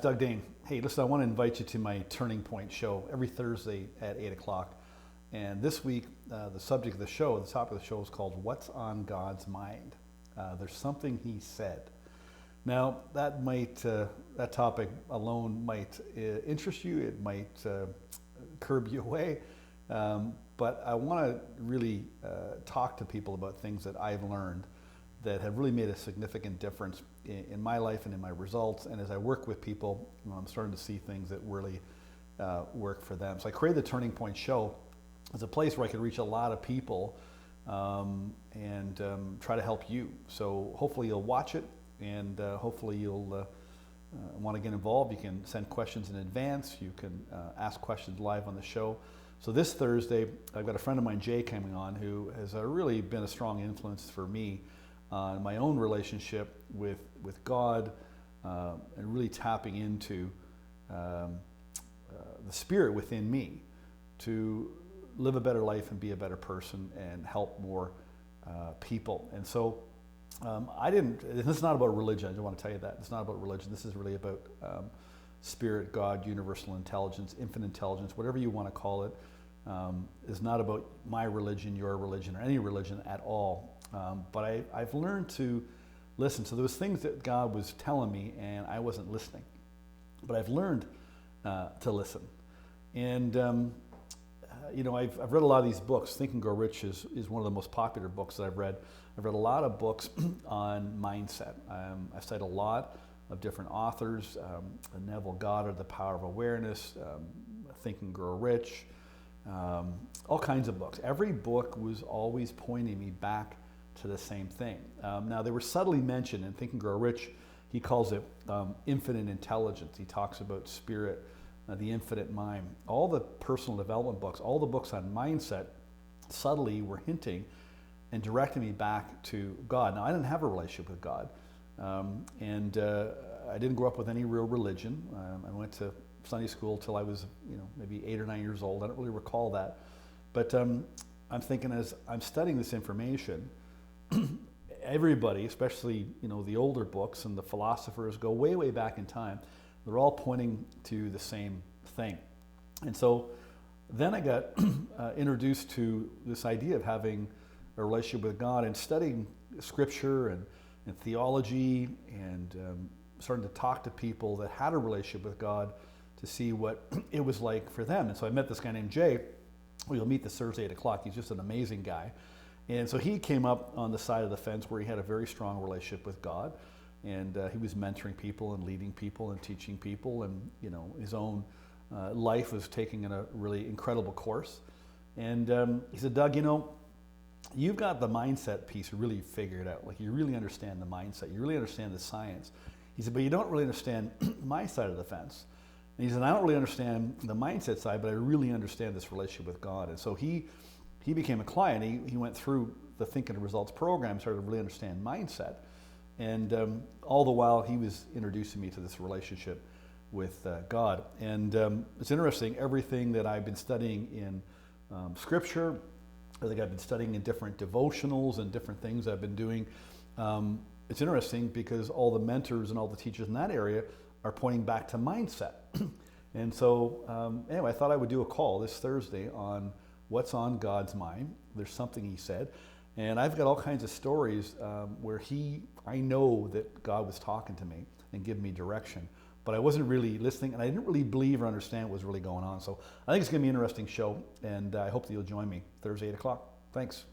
Doug Dane. Hey, listen, I want to invite you to my Turning Point show every Thursday at 8 o'clock. And this week, the subject of the show, the topic of the show is called What's on God's Mind? There's something He said. Now, that topic alone might interest you. It might curb you away. But I want to really talk to people about things that I've learned that have really made a significant difference in my life and in my results. And as I work with people, I'm starting to see things that really work for them. So I created the Turning Point show as a place where I could reach a lot of people and try to help you. So hopefully you'll watch it, and hopefully you'll want to get involved. You can send questions in advance. You can ask questions live on the show. So this Thursday, I've got a friend of mine, Jay, coming on, who has really been a strong influence for me on my own relationship with God, and really tapping into the Spirit within me to live a better life and be a better person and help more people. And so this is not about religion. I just want to tell you that. It's not about religion. This is really about Spirit, God, universal intelligence, infinite intelligence, whatever you want to call it. Is not about my religion, your religion, or any religion at all. But I've learned to listen. So there was things that God was telling me and I wasn't listening. But I've learned to listen. And I've read a lot of these books. Think and Grow Rich is one of the most popular books that I've read. I've read a lot of books on mindset. I've studied a lot of different authors, Neville Goddard, The Power of Awareness, Think and Grow Rich, all kinds of books. Every book was always pointing me back to the same thing. Now, they were subtly mentioned in Think and Grow Rich. He calls it infinite intelligence. He talks about spirit, the infinite mind. All the personal development books, all the books on mindset subtly were hinting and directing me back to God. Now, I didn't have a relationship with God. And I didn't grow up with any real religion. I went to Sunday school till I was, maybe 8 or 9 years old. I don't really recall that. But I'm thinking, as I'm studying this information, everybody, especially, the older books and the philosophers, go way, way back in time. They're all pointing to the same thing. And so then I got introduced to this idea of having a relationship with God and studying Scripture and theology, and starting to talk to people that had a relationship with God to see what it was like for them. And so I met this guy named Jay. We'll meet this Thursday at 8 o'clock. He's just an amazing guy. And so he came up on the side of the fence where he had a very strong relationship with God. And he was mentoring people and leading people and teaching people. And, his own life was taking in a really incredible course. And he said, Doug, you've got the mindset piece really figured out. Like, you really understand the mindset. You really understand the science. He said, but you don't really understand my side of the fence. And he said, I don't really understand the mindset side, but I really understand this relationship with God. And so he became a client. He went through the Think and Results program, started to really understand mindset. And all the while, he was introducing me to this relationship with God. And it's interesting, everything that I've been studying in Scripture, I think I've been studying in different devotionals and different things I've been doing. It's interesting because all the mentors and all the teachers in that area are pointing back to mindset. And so anyway, I thought I would do a call this Thursday on what's on God's mind. There's something He said. And I've got all kinds of stories where I know that God was talking to me and giving me direction, but I wasn't really listening, and I didn't really believe or understand what was really going on. So I think it's going to be an interesting show, and I hope that you'll join me Thursday, 8 o'clock. Thanks.